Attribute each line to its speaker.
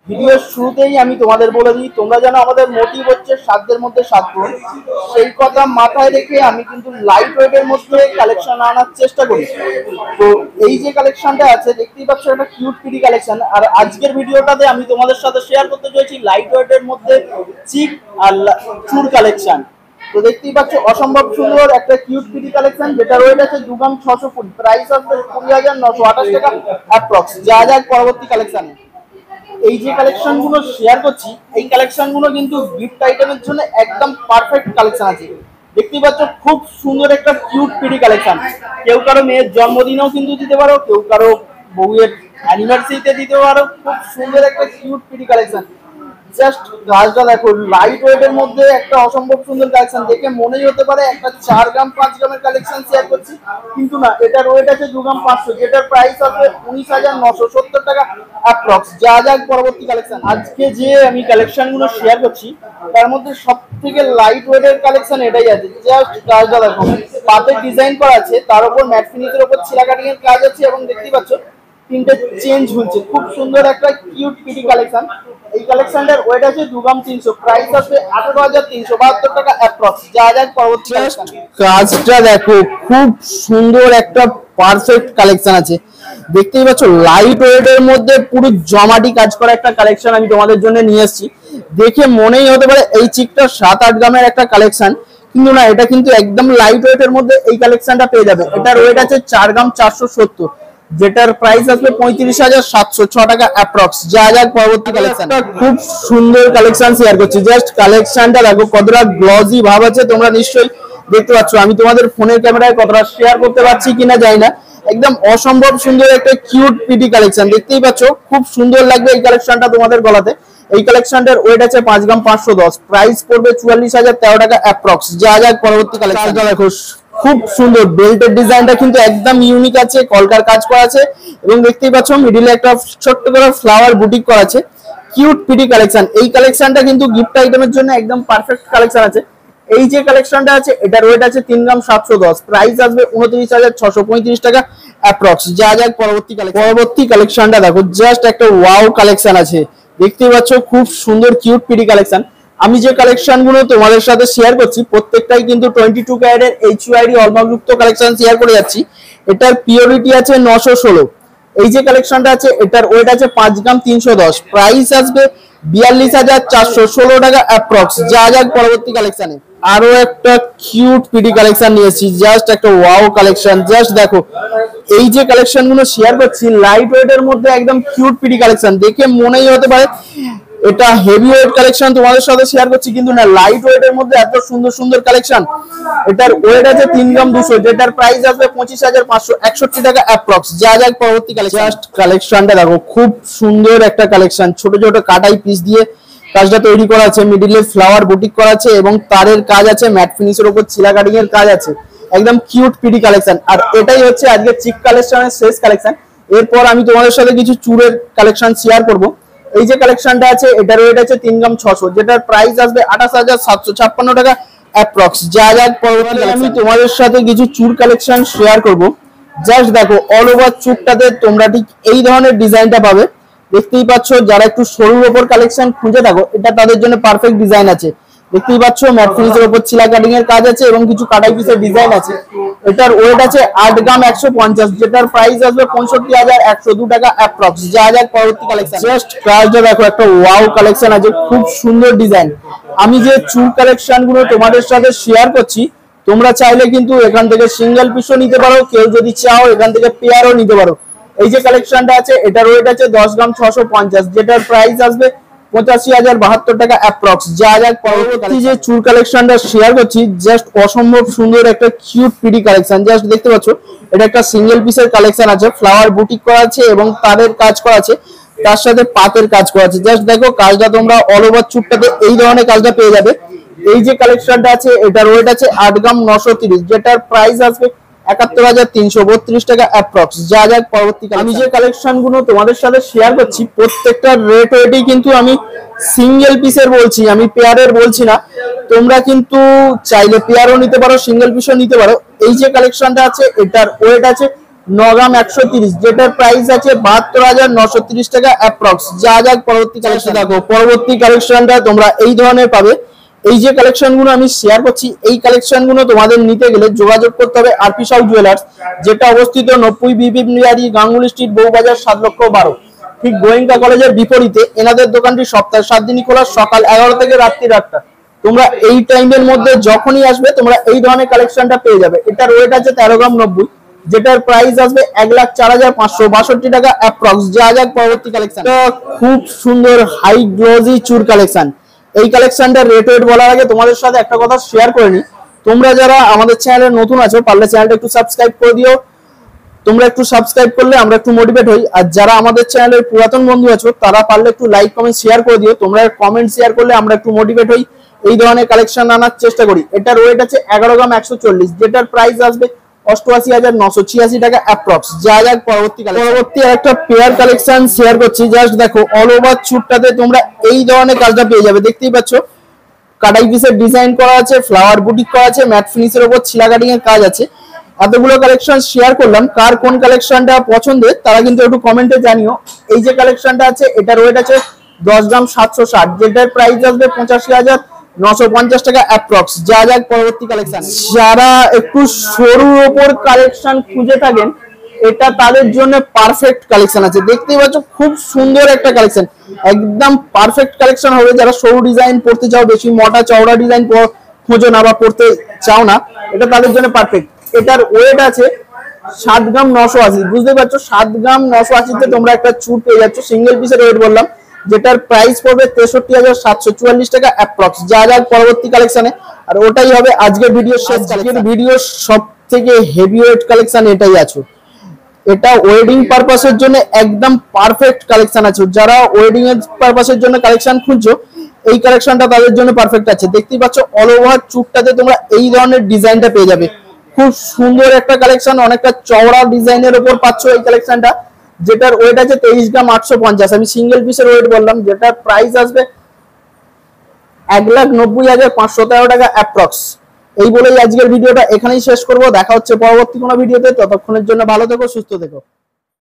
Speaker 1: ভিডিওর শুরুতেই আমি তোমাদের বলে দিই, তোমরা জানো আমাদের মোটিভ হচ্ছে সাধ্যের মধ্যে সাধ্য। সেই কথা মাথায় রেখে আমি কিন্তু লাইট ওয়েটের মধ্যে কালেকশন আনার চেষ্টা করি। তো এই যে কালেকশনটা আছে দেখতেই পাচ্ছ, একটা কিউট পিডি কালেকশন। আর আজকের ভিডিওটাতে আমি তোমাদের সাথে শেয়ার করতে চলেছি লাইট ওয়েটের মধ্যে চিক আর চুর কালেকশন। তো দেখতেই পাচ্ছ অসম্ভব সুন্দর একটা কিউট পিডি কালেকশন, যেটা ওয়েট আছে 2 গ্রাম 600, প্রাইস আসবে 20,928 টাকা অ্যাপ্রক্স। যা যাক পরবর্তী কালেকশনে। এই যে কালেকশন গুলো শেয়ার করছি, এই কালেকশন গুলো কিন্তু গিফট আইটেমের জন্য একদম পারফেক্ট কালেকশন আছে। দেখতেই পাচ্ছ খুব সুন্দর একটা কিউট পিডি কালেকশন। কেউ কারো মেয়ের জন্মদিনেও কিন্তু দিতে পারো, কেউ কারো বউয়ের অ্যানিভার্সারিতে দিতে পারো। খুব সুন্দর একটা কিউট পিডি কালেকশন। জাস্ট গাছটা দেখো, লাইট ওয়েটের মধ্যে একটা অসম্ভব সুন্দর কালেকশন। দেখে মনেই হতে পারে একটা 4 গ্রাম 5 গ্রামের কালেকশন শেয়ার করছি, কিন্তু না, এটার ওয়েট আছে 2 গ্রাম 500, যেটার প্রাইস হবে 19,970 টাকা অ্যাপ্রক্স। যা যাক পরবর্তী কালেকশন। আজকে যে আমি কালেকশন গুলো শেয়ার করছি তার মধ্যে সব থেকে লাইট ওয়েটের কালেকশন এটাই আছে। জাস্ট গাছটা দেখো, পাতের ডিজাইন করা আছে, তার উপর ম্যাট ফিনিশের উপর ছিলা কাটিং এর কাজ আছে, এবং দেখতেই পাচ্ছ তিনটে চেঞ্জ হচ্ছে। খুব সুন্দর একটা কিউট পিডি কালেকশন। এই কালেকশনটার ওয়েট আছে 2 গ্রাম 300, প্রাইস আসবে 18,372 টাকা অ্যাপ্রক্স। যা যাক পরবর্তী কালেকশন। কাজটা দেখো, খুব সুন্দর একটা পারফেক্ট কালেকশন আছে। দেখতেই পাচ্ছ লাইট ওয়েটের মধ্যে পুরো জমাটি কাজ করা একটা কালেকশন আমি তোমাদের জন্য নিয়ে এসেছি। দেখে মনেই হতে পারে এই চিকটা 7-8 গ্রামের একটা কালেকশন, কিন্তু না, এটা কিন্তু একদম লাইট ওয়েটের মধ্যে এই কালেকশনটা পেয়ে যাবে। এটার ওয়েট আছে 4 গ্রাম 470, যেটার প্রাইস আসবে 35,706 টাকা অ্যাপ্রক্স। যা যাক পরবর্তী কালেকশন। খুব সুন্দর কালেকশন শেয়ার করছি। জাস্ট কালেকশনটা দেখো কতটা গ্লজি ভাব আছে, তোমরা নিশ্চয়ই দেখতে পাচ্ছ। আমি তোমাদের ফোনের ক্যামেরায় কতটা শেয়ার করতে পারছি কিনা জানি না। একদম অসম্ভব সুন্দর একটা কিউট পিডি কালেকশন। দেখতেই পাচ্ছ খুব সুন্দর লাগবে এই কালেকশনটা তোমাদের গলাতে। এই কালেকশনটার ওয়েট আছে 5 গ্রাম 510, প্রাইস পড়বে 44,013 টাকা অ্যাপ্রক্স। যা যাক পরবর্তী কালেকশনটা দেখো, খুব সুন্দর বেল্টের ডিজাইনটা কিন্তু একদম ইউনিক আছে, কলকার কাজ করা আছে, এবং দেখতেই পাচ্ছ মিডিলে একটা ছোট্ট করে ফ্লাওয়ার বুটিক করা আছে। Cute PD collection. এই কালেকশনটা কিন্তু গিফট আইটেমের জন্য একদম পারফেক্ট কালেকশন আছে। এই যে কালেকশনটা আছে এটার ওয়েট আছে 3 গ্রাম 710, প্রাইস আসবে 29,635 টাকা অ্যাপ্রক্স। যা যাক পরবর্তী কালেকশনটা দেখো, জাস্ট একটা ওয়াও কালেকশন আছে। দেখতেই পাচ্ছ খুব সুন্দর কিউট পিডি কালেকশন। আমি যে কালেকশন গুলো তোমাদের সাথে শেয়ার করছি প্রত্যেকটাই কিন্তু 22 ক্যারেটের এইচইউআইডি হলমার্কযুক্ত কালেকশন শেয়ার করে যাচ্ছি। এটার পিওরিটি আছে 916। এই যে কালেকশনটা আছে এটার ওয়েট আছে 5 গ্রাম 310, প্রাইস আসবে 42,416 টাকা অ্যাপ্রক্স। যা যাক পরবর্তী কালেকশনে। আরো একটা কিউট পিডি কালেকশন নিয়েছি, জাস্ট একটা ওয়াও কালেকশন। জাস্ট দেখো, এই যে কালেকশন গুলো শেয়ার করছি লাইট ওয়েটের মধ্যে একদম কিউট পিডি কালেকশন। দেখে মনেই হতে পারে এটা হেভি ওয়েট কালেকশন তোমাদের সাথে শেয়ার করছি, কিন্তু না, লাইট ওয়েটের মধ্যে এত সুন্দর সুন্দর কালেকশন। এটার ওয়েট আছে 3 গ্রাম 200, যেটার প্রাইস আসবে 25,561 টাকা অ্যাপ্রক্স। যা যাক পরবর্তী কালেকশন। জাস্ট কালেকশনটা দেখো, খুব সুন্দর একটা কালেকশন। ছোট ছোট কাটাই পিস দিয়ে কাজটা তৈরি করা আছে, মিডিলে ফ্লাওয়ার বুটিক করা আছে, এবং তারের কাজ আছে, ম্যাট ফিনিশের উপর ছিলা কাটিং এর কাজ আছে। একদম কিউট পিডি কালেকশন। আর এটাই হচ্ছে আজকে চিক কালেকশনের শেষ কালেকশন। এরপর আমি তোমাদের সাথে কিছু চুরের কালেকশন শেয়ার করব। এই যে কালেকশনটা আছে এটার ওয়েট আছে 3 গ্রাম 600, যেটার প্রাইস আসবে 28,756 টাকা অ্যাপ্রক্স। যা যাক পরবর্তী আমি তোমাদের সাথে কিছু চুর কালেকশন শেয়ার করব। জাস্ট দেখো, অল ওভার চুরটাতে তোমরা ঠিক এই ধরনের ডিজাইনটা পাবে। দেখতেই পাচ্ছ, যারা একটু সরুর ওপর কালেকশন খুঁজে থাকো এটা তাদের জন্য পারফেক্ট ডিজাইন আছে। দেখতেই পাচ্ছ ম্যাট ফিনিশের উপর ছিলা কাটিং এর কাজ আছে, এবং কিছু কাটাই পিসের ডিজাইন আছে। এটার ওয়েট আছে 8 গ্রাম 150, যেটার প্রাইস আসবে 65,102 টাকা অ্যাপ্রক্স। যা যাক পরবর্তী কালেকশন। জাস্ট কাজটা দেখো, একটা ওয়াও কালেকশন আছে, খুব সুন্দর ডিজাইন। আমি যে চুল কালেকশন গুলো তোমাদের সাথে শেয়ার করছি, তোমরা চাইলে কিন্তু এখান থেকে সিঙ্গেল পিসও নিতে পারো, কেউ যদি চাও এখান থেকে পেয়ারও নিতে পারো। এই যে কালেকশনটা আছে এটার ওয়েট আছে 10 গ্রাম 650, যেটার প্রাইস আসবে 85,072 টাকা অ্যাপ্রক্স। যা যাক পরবর্তী যে চুল কালেকশনটা শেয়ার করছি, জাস্ট অসম্ভব সুন্দর একটা কিউট পিডি কালেকশন। জাস্ট দেখতে পাচ্ছ এটা একটা সিঙ্গেল পিসের কালেকশন আছে, ফ্লাওয়ার বুটিক করা আছে এবং তারের কাজ করা আছে, তার সাথে পাতের কাজ করা আছে। জাস্ট দেখো কাজটা তোমরা অল ওভার চুলটাতে এই ধরনের কাজটা পেয়ে যাবে। এই যে কালেকশনটা আছে এটার ওয়েট আছে 8 গ্রাম 930, যেটার প্রাইস আসবে 71,332 টাকা অ্যাপ্রক্স। যা যাক পরবর্তী। আমি যে কালেকশন গুলো তোমাদের সাথে শেয়ার করছি প্রত্যেকটা রেট ওয়েটই কিন্তু আমি সিঙ্গেল পিসের বলছি, আমি পেয়ারের বলছি না। তোমরা কিন্তু চাইলে পেয়ারও নিতে পারো, সিঙ্গেল পিসও নিতে পারো। এই যে কালেকশনটা আছে এটার ওয়েট আছে 9 গ্রাম 130, যেটার প্রাইস আছে 72,930 টাকা অ্যাপ্রক্স। যা যাক পরবর্তী কালেকশন দেখো। পরবর্তী কালেকশনটা তোমরা এই ধরনের পাবে। এই যে কালেকশনগুলো আমি শেয়ার করছি, এই কালেকশনগুলো তোমাদের নিতে গেলে যোগাযোগ করতে হবে আরপি সাউ জুয়েলার্স, যেটা অবস্থিত 90 বিবি নিয়ারি গাঙ্গুলি স্ট্রিট, বউবাজার, 7,12,000। ঠিক গোয়েঙ্কা কলেজের বিপরীতে এনাদের দোকানটি সপ্তাহে 7 দিনই খোলা, সকাল 11 থেকে রাত্রি 8টা। তোমরা এই টাইমের মধ্যে যখনই আসবে তোমরা এই ধরনের কালেকশনটা পেয়ে যাবে। এটার ওয়েট আছে 13 গ্রাম 90, যেটার প্রাইস আসবে 1,04,562 টাকা অ্যাপ্রক্স। যা যাক পরবর্তী কালেকশন। খুব সুন্দর হাই গ্লোজি চুর কালেকশন। এই কালেকশনটার রেট বলার আগে তোমাদের সাথে একটা কথা শেয়ার করে নি। তোমরা যারা আমাদের চ্যানেলে নতুন আছো, পারলে চ্যানেলটা একটু সাবস্ক্রাইব করে দিও। তোমরা একটু সাবস্ক্রাইব করলে আমরা একটু মোটিভেট হই। আর যারা আমাদের চ্যানেলের পুরাতন বন্ধু আছো, তারা পারলে একটু লাইক কমেন্ট শেয়ার করে দিও। তোমরা কমেন্ট শেয়ার করলে আমরা একটু মোটিভেট হই, এই ধরনের কালেকশন আনার চেষ্টা করি। এটার ওয়েট আছে 11 গ্রাম 140, যেটার প্রাইস আসবে 88,986 টাকা অ্যাপ্রক্স। যা যাক পরবর্তী একটা পেয়ার কালেকশন শেয়ার করছি। জাস্ট দেখো, অল ওভার চুটটাতে তোমরা এই ধরনের কাজটা পেয়ে যাবে। দেখতেই পাচ্ছ, কাটাই পিসের ডিজাইন করা আছে, ফ্লাওয়ার বুটিক করা আছে, ম্যাট ফিনিশের উপর ছিলা কাটিং এর কাজ আছে। এতগুলো কালেকশন শেয়ার করলাম, কার কোন কালেকশনটা পছন্দের তারা কিন্তু একটু কমেন্টে জানিও। এই যে কালেকশনটা আছে, এটার ওয়েট আছে 10 গ্রাম 760, যেটার প্রাইস আসবে 85,950 টাকা অ্যাপ্রক্স। যা যাক পরবর্তী কালেকশন। যারা একটু সরুর ওপর কালেকশন খুঁজে থাকেন, এটা তাদের জন্য পারফেক্ট কালেকশন আছে। দেখতেই পাচ্ছ, খুব সুন্দর একটা কালেকশন, একদম পারফেক্ট কালেকশন হবে। যারা সরু ডিজাইন পড়তে চাও, বেশি মোটা চওড়া ডিজাইন খোঁজো না বা পড়তে চাও না, এটা তাদের জন্য পারফেক্ট। এটার ওয়েট আছে 7 গ্রাম 980। বুঝতে পারছো, 7 গ্রাম 980 তে তোমরা একটা চুর পেয়ে যাচ্ছ। সিঙ্গেল পিসের ওয়েট বললাম, যেটার প্রাইস পড়বে 63,744 টাকা অ্যাপ্রক্স। যা যাক পরবর্তী কালেকশনে। আর ওটাই হবে আজকের ভিডিও শেষ কালেকশন। ভিডিও সব থেকে হেভি ওয়েট কালেকশন এটাই আছে। এটা ওয়েডিং পারপাসের জন্য একদম পারফেক্ট কালেকশন আছে। যারা ওয়েডিং এর পারপাসের জন্য কালেকশন খুঁজছো, এই কালেকশনটা তাদের জন্য পারফেক্ট আছে। দেখতেই পাচ্ছ, অল ওভার চুকটাতে তোমরা এই ধরনের ডিজাইনটা পেয়ে যাবে। খুব সুন্দর একটা কালেকশন, অনেকটা চওড়া ডিজাইনের উপর পাচ্ছ এই কালেকশনটা, যেটার ওয়েট আছে 23 গ্রাম 850। আমি সিঙ্গেল পিসের ওয়েট বললাম, যেটার প্রাইস আসবে 1,90,513 টাকা অ্যাপ্রক্স। এই বলেই আজকের ভিডিওটা এখানেই শেষ করব। দেখা হচ্ছে পরবর্তী কোনো ভিডিওতে। ততক্ষণের জন্য ভালো থেকো, সুস্থ থেকো।